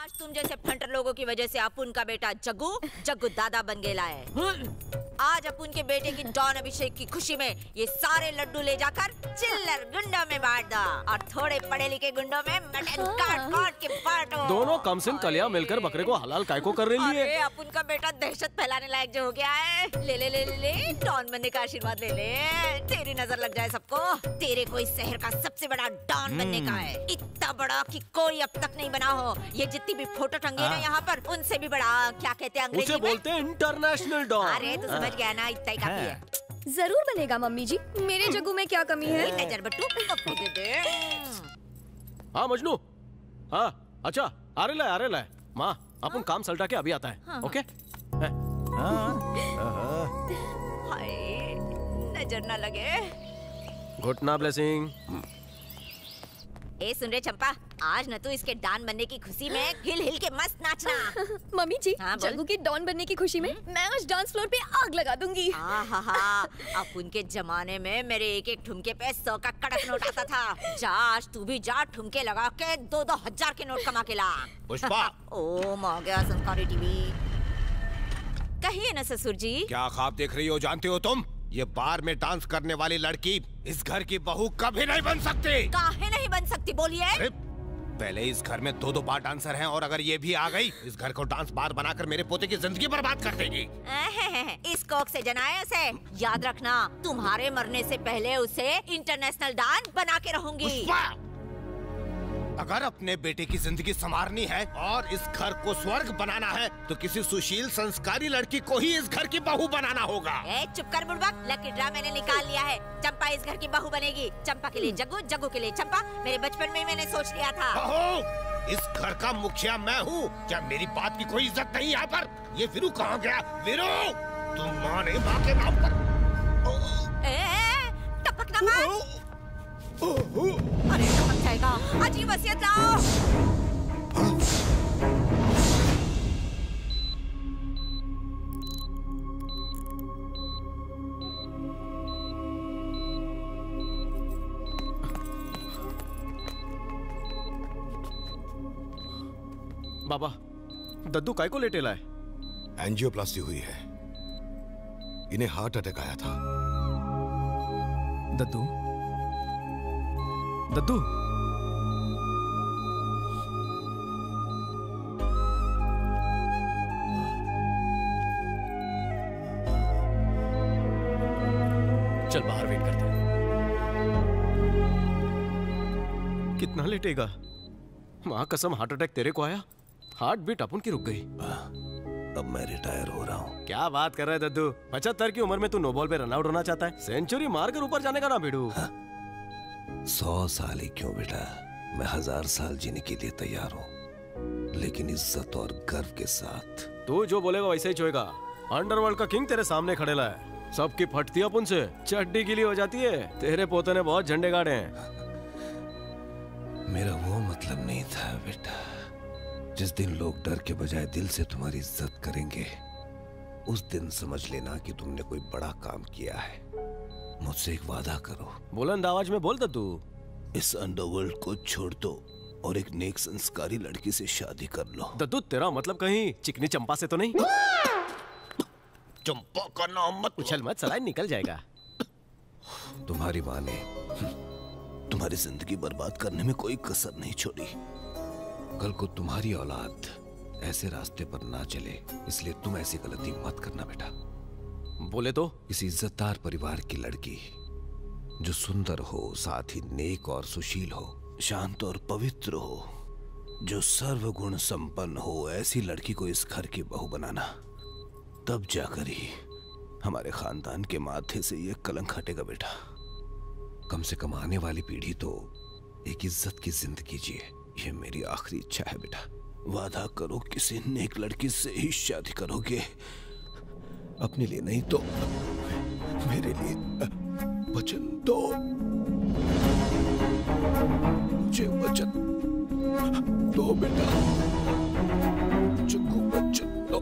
आज तुम जैसे फंटर लोगों की वजह से अपुन का बेटा जग्गू जग्गू दादा बन गया है। आज अपुन के बेटे की डॉन अभिषेक की खुशी में ये सारे लड्डू ले जाकर चिल्लर गुंडों में बांट दो और थोड़े पढ़े लिखे गुंडों में मटन काट के बांटो। दोनों कमसिन कलियां मिलकर बकरे को हलाल काय को कर रही है। अरे अपुन का बेटा दहशत फैलाने लायक जो हो गया है। ले ले ले ले ले डॉन बनने का आशीर्वाद ले ले। तेरी नजर लग जाए सबको। तेरे को इस शहर का सबसे बड़ा डॉन बनने का है। इतना बड़ा कि कोई अब तक नहीं बना हो। ये जितनी भी फोटो टंगे ना यहाँ पर उनसे भी बड़ा। क्या कहते हैं अंग्रेजी में? उसे बोलते हैं इंटरनेशनल डॉन। अरे तू समझ गया ना, इतना ही काफी है। जरूर बनेगा मम्मी जी। मेरे जग्गू में क्या कमी है? नजर बट्टू दे दे। हाँ मजनू। हाँ अच्छा आ रहे है माँ अपन काम सलटा के अभी आता है। हाँ, ओके हाय नजर ना लगे। घुटना ब्लेसिंग। ए सुन रहे चंपा, आज न तू इसके डॉन बनने की खुशी में हिल हिल के मस्त नाचना। मम्मी जी हाँ, बोल। जग्गू की डॉन बनने की खुशी में मैं आज डांस फ्लोर पे आग लगा दूंगी। अब उनके जमाने में मेरे एक एक ठुमके पे 100 का कड़क नोट आता था। जा आज तू भी जा ठुमके लगा के 2-2 हजार के नोट कमा के ला। पुष्पा। ओ माँ गया संस्कारी टीवी। कहिए न ससुर जी। क्या ख्वाब देख रही हो जानते हो तुम? ये बार में डांस करने वाली लड़की इस घर की बहू कभी नहीं बन सकती। काहे नहीं बन सकती बोलिए? पहले इस घर में 2-2 बार डांसर हैं और अगर ये भी आ गई इस घर को डांस बार बनाकर मेरे पोते की जिंदगी बर्बाद कर देगी। इस कोक से जनाए उसे। याद रखना तुम्हारे मरने से पहले उसे इंटरनेशनल डांस बना के रहूंगी। अगर अपने बेटे की जिंदगी संवारनी है और इस घर को स्वर्ग बनाना है तो किसी सुशील संस्कारी लड़की को ही इस घर की बहू बनाना होगा। चुप कर बुड़बक, लकी ड्रा मैंने निकाल लिया है। चंपा इस घर की बहू बनेगी। चंपा के लिए जग्गू, जग्गू के लिए चंपा। मेरे बचपन में मैंने सोच लिया था। इस घर का मुखिया मैं हूँ। क्या मेरी बात की कोई इज्जत नहीं यहाँ पर? ये वीरू कहाँ गया? वीरू तुम माँ ने माँ के नाम पर टपकना मत। अरे टपक जाएगा। अजी वसीयत लाओ। बाबा दद्दू काय को लेटे लाए? एंजियोप्लास्टी हुई है। इन्हें हार्ट अटैक आया था। दद्दू दद्दू चल बाहर वेट करते हैं। कितना लेटेगा? मां कसम हार्ट अटैक तेरे को आया? हार्ट बीट अपन की रुक गई। अब मैं रिटायर हो रहा हूँ। क्या बात कर रहा है दद्दू? 75 की उम्र में तू नो बॉल पे रन आउट होना चाहता है? सेंचुरी मारकर ऊपर जाने का ना भिड़ू। 100 साल ही क्यों बेटा, मैं 1000 साल जीने के लिए तैयार हूँ, लेकिन इज्जत और गर्व के साथ। तू जो बोलेगा वैसे ही चोएगा। अंडरवर्ल्ड का किंग तेरे सामने खड़े ला है। सबकी फटती अपन से चड्डी गीली हो जाती है। तेरे पोते ने बहुत झंडे गाड़े हैं। मेरा वो मतलब नहीं था बेटा। जिस दिन लोग डर के बजाय दिल से तुम्हारी इज्जत करेंगे उस दिन समझ लेना कि तुमने कोई बड़ा काम किया है। मुझसे एक वादा करो। बुलंद आवाज में बोल दद्दू। इस अंडरवर्ल्ड को छोड़ दो और एक नेक संस्कारी लड़की से शादी कर लो। दद्दू तेरा मतलब कहीं चिकनी चंपा से तो नहीं? चंपा का नाम मत उछल मत, सलाइन निकल जाएगा। तुम्हारी माँ ने तुम्हारी जिंदगी बर्बाद करने में कोई कसर नहीं छोड़ी। कल को तुम्हारी औलाद ऐसे रास्ते पर ना चले, इसलिए तुम ऐसी गलती मत करना बेटा। बोले तो? किसी इज्जतदार परिवार की लड़की जो सुंदर हो, साथ ही नेक और सुशील हो, शांत और पवित्र हो, जो सर्वगुण संपन्न हो, ऐसी लड़की को इस घर की बहू बनाना। तब जाकर ही हमारे खानदान के माथे से ये कलंक हटेगा बेटा। कम से कम आने वाली पीढ़ी तो एक इज्जत की जिंदगी जिए, ये मेरी आखिरी इच्छा है बेटा। वादा करो किसी नेक लड़की से ही शादी करोगे। अपने लिए नहीं तो मेरे लिए वचन दो। मुझे वचन दो बेटा। मुझको वचन दो।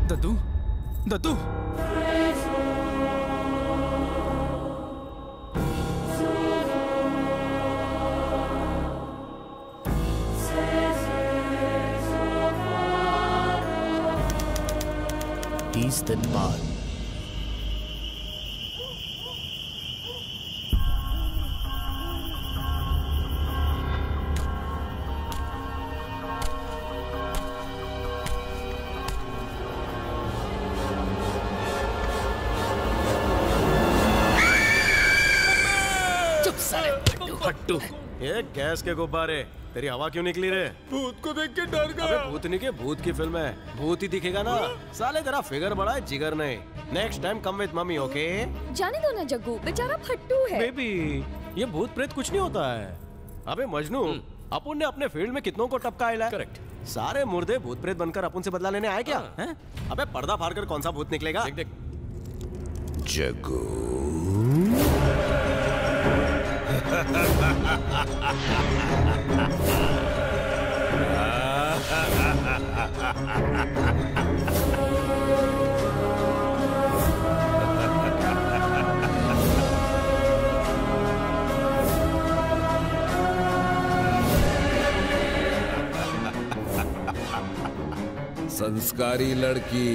दद्दू दद्दू स्थित बाल। फट्टू, ये गैस के गुब्बारे, तेरी हवा क्यों निकली रे? भूत को देख के डर गया। अबे भूत नहीं के भूत की फिल्म है, भूत ही दिखेगा ना। साले तेरा फिगर बड़ा है, जिगर नहीं। Next time come with mummy, okay? जाने दो ना जग्गू, बेचारा फट्टू है। बेबी, ये भूत प्रेत कुछ नहीं होता है। अबे मजनू, अपन ने अपने फील्ड में कितनों को टपकाया है। करेक्ट। सारे मुर्दे भूत प्रेत बनकर अपन से बदला लेने आए क्या? हैं? अबे पर्दा फाड़ कर कौन सा भूत निकलेगा? देख देख। जग्गू, संस्कारी लड़की,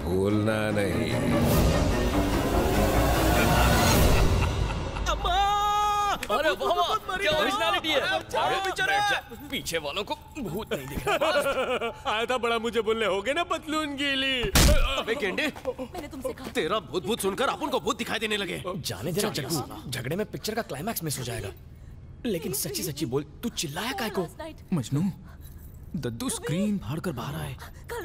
भूलना नहीं। अरे वाह, क्या ओरिजिनलिटी है। पीछे वालों को भूत नहीं दिख रहा। आया था बड़ा मुझे बोलने, हो गए ना पतलून गीली। अबे गेंडे, मैंने तुमसे कहा तेरा भूत भूत सुनकर अपन को भूत दिखाई देने लगे। जाने देना जग्गू, झगड़े में पिक्चर का क्लाइमैक्स मिस हो जाएगा। लेकिन सच्ची सच्ची बोल, तू चिल्लाया काय को? मजनू, दद्दू स्क्रीन फाड़ कर बाहर आए,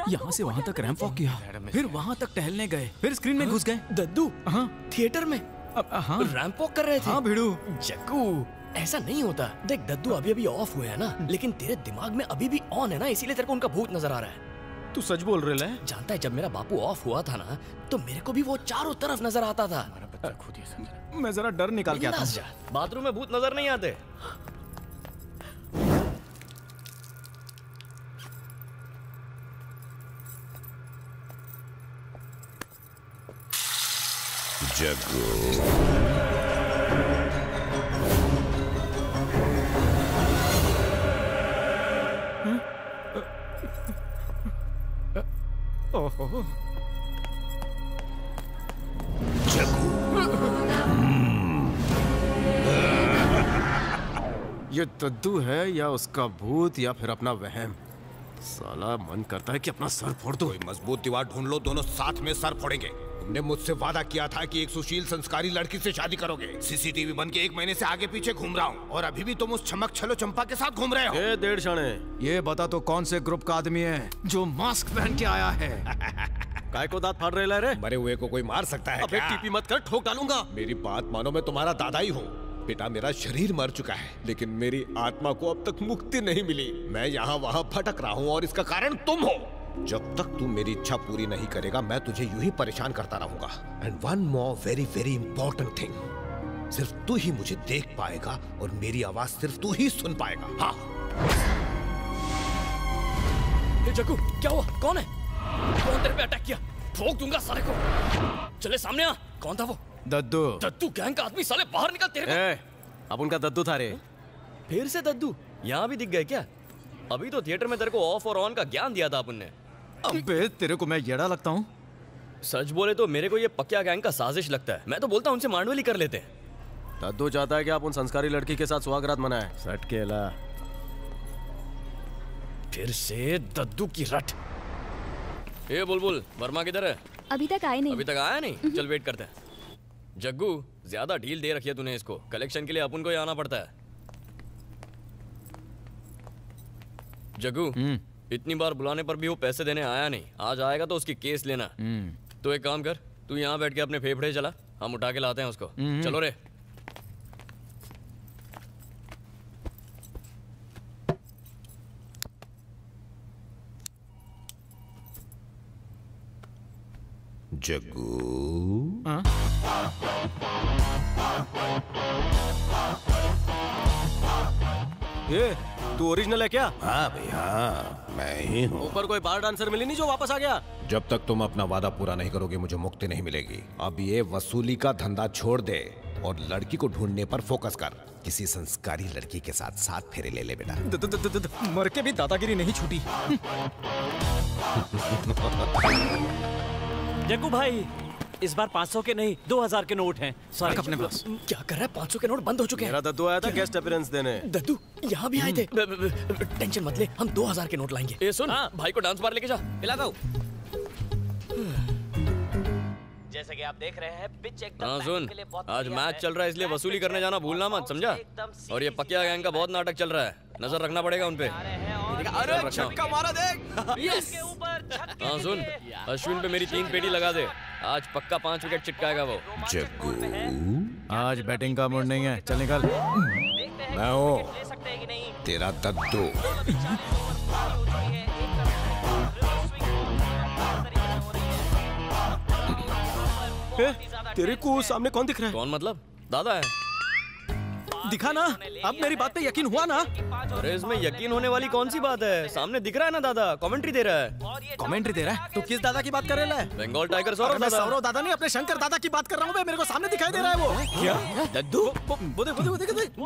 यहाँ से वहाँ तक रैंप वॉक किया, फिर वहाँ तक टहलने गए, फिर स्क्रीन में घुस गए। दद्दू? हाँ थिएटर में? हाँ रैंप वॉक कर रहे थे? हाँ भिड़ू। जग्गू, ऐसा नहीं होता। देख दद्दू अभी अभी ऑफ हुआ है ना, लेकिन तेरे दिमाग में अभी भी ऑन है ना, इसीलिए तेरे को उनका भूत नजर आ रहा है। तू सच बोल रहे है? जानता है, जब मेरा बापू ऑफ हुआ था ना, तो मेरे को भी वो चारों तरफ नजर आता था। मैं जरा डर निकाल के आता बिंदास जा, बाथरूम में भूत नजर नहीं आते। जग्गू, ओहो, ये दद्दू है या उसका भूत या फिर अपना वहम? साला मन करता है कि अपना सर फोड़ दो। कोई मजबूत दीवार ढूंढ लो, दोनों साथ में सर फोड़ेंगे। तुमने मुझसे वादा किया था कि एक सुशील संस्कारी लड़की से शादी करोगे। सीसीटीवी बन के 1 महीने से आगे पीछे घूम रहा हूँ और अभी भी तुम उस चमक छलो चंपा के साथ घूम रहे हो। ए डेढ़ शाणे, ये बता तो कौन से ग्रुप का आदमी है जो मास्क पहन के आया है? काय को दांत फाड़ रहे रे? मरे हुए को कोई मार सकता है अबे क्या? टीपी मत कर, ठोक डालूंगा। मेरी बात मानो, मैं तुम्हारा दादा ही हूँ। बेटा, मेरा शरीर मर चुका है, लेकिन मेरी आत्मा को अब तक मुक्ति नहीं मिली। मैं यहाँ वहाँ भटक रहा हूँ और इसका कारण तुम हो। जब तक तू मेरी इच्छा पूरी नहीं करेगा, मैं तुझे यूं ही परेशान करता रहूंगा। And one more very very important thing, सिर्फ तू ही मुझे देख पाएगा और मेरी आवाज सिर्फ तू ही सुन पाएगा। हाँ। जग्गू, क्या हुआ? कौन है? कौन तेरे पे अटैक किया? ठोक दूंगा सारे को। चले सामने आ। कौन था वो? दद्दू। दद्दू गैंग का आदमी, साले बाहर निकल। तेरे अब उनका दद्दू था रे। फिर से दद्दू यहाँ भी दिख गए क्या? अभी तो थिएटर में तेरे को ऑफ और ऑन का ज्ञान दिया था अपन ने। अबे तेरे को मैं येड़ा लगता हूँ? सच बोले तो मेरे को ये पक्का गैंग का साजिश लगता है। मैं तो बोलता हूँ उनसे मांडवली कर लेते हैं। दद्दू चाहता है कि आप उन संस्कारी लड़की के साथ सुहागरात मनाएं। सट केला। फिर से दद्दू की रट। ए बुलबुल, वर्मा किधर है? अभी तक आए नहीं। अभी तक आया नहीं? चल वेट करते हैं। जग्गू, ज्यादा ढील दे रखी है तूने इसको। कलेक्शन के लिए अपन को ही आना पड़ता है। जग्गू, इतनी बार बुलाने पर भी वो पैसे देने आया नहीं। आज आएगा तो उसकी केस लेना। तो एक काम कर, तू यहाँ बैठ के अपने फेफड़े चला, हम उठा के लाते हैं उसको। चलो रे। जग्गू, ये तू ओरिजिनल है क्या? हाँ भैया, मैं ही हूँ। ऊपर कोई बार डांसर मिली नहीं जो वापस आ गया? जब तक तुम अपना वादा पूरा नहीं करोगे, मुझे मुक्ति नहीं मिलेगी। अब ये वसूली का धंधा छोड़ दे, और लड़की को ढूंढने पर फोकस कर। किसी संस्कारी लड़की के साथ 7 फेरे ले ले बेटा। मर के भी दादागिरी नहीं छूटी। जग्गू भाई, इस बार 500 के नहीं 2000 के नोट हैं। रख अपने पास। क्या कर रहा है? 500 के नोट बंद हो चुके हैं। मेरा दद्दू आया था गेस्ट अपीयरेंस देने। दद्दू यहाँ भी आए थे। टेंशन मत ले, हम 2000 के नोट लाएंगे। ए सुन, भाई को डांस बार लेके जा। पिलाता हूँ। जैसे कि आप देख रहे हैं पिच एकदम हाँ सुन, आज मैच चल रहा है इसलिए वसूली करने जाना भूलना मत, समझा? और ये पकिया गैंग का बहुत नाटक चल रहा है, नजर रखना पड़ेगा उनपे। अरे छक्का मारा देख। यस। हाँ सुन, अश्विन पे मेरी 3 पेटी लगा दे, आज पक्का 5 विकेट चिटकाएगा वो। जग्गू, आज बैटिंग का मूड नहीं है, चल निकल। मैं हूँ तेरा दद्दू। तेरे को सामने कौन दिख रहा है? कौन मतलब? दादा है। दिखा ना, अब मेरी बात पे यकीन हुआ ना? अरे इसमें यकीन होने वाली कौन सी बात है? सामने दिख रहा है ना दादा, कमेंट्री दे रहा है। कमेंट्री दे रहा है? तो किस दादा की बात कर रहा है? बंगाल टाइगर सौरव मैं दादा। सौरव दादा नहीं, अपने शंकर दादा की बात कर रहा हूँ। मेरे को सामने दिखाई दे रहा है वो। क्या? दद्दू वो देख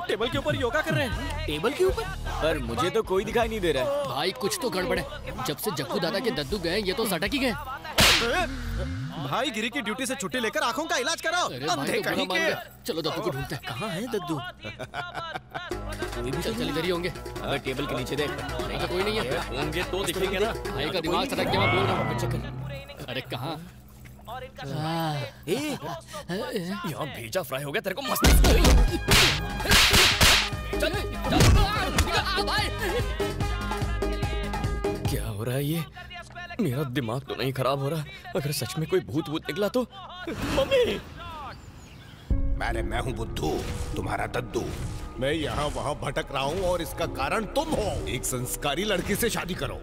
टेबल के ऊपर योगा कर रहे हैं। टेबल के ऊपर? पर मुझे तो कोई दिखाई नहीं दे रहा है। भाई कुछ तो गड़बड़ है। जब से जग्गू दादा के दद्दू गए ये तो सटक ही गए। भाई गिरी की ड्यूटी से छुट्टी लेकर आंखों का इलाज कराओ। अरे भाई तो बुरा मान गया। चलो दद्दू को ढूंढते हैं। कहाँ है दद्दू? चल चल इधर ही होंगे। अबे टेबल के नीचे देख। नहीं तो कोई नहीं है। होंगे तो दिखेंगे ना। भाई का दिमाग सटक गया, मैं बोल रहा हूँ। चक्कर। अरे कहाँ? यहाँ भेजा फ्राई हो गया तेरे को मस्त। क्या हो रहा है ये? मेरा दिमाग तो नहीं खराब हो रहा। अगर सच में कोई भूत निकला तो। मम्मी! मैं हूँ बुद्धू, तुम्हारा दद्दू। मैं यहाँ वहाँ भटक रहा हूँ और इसका कारण तुम हो। एक संस्कारी लड़की से शादी करो।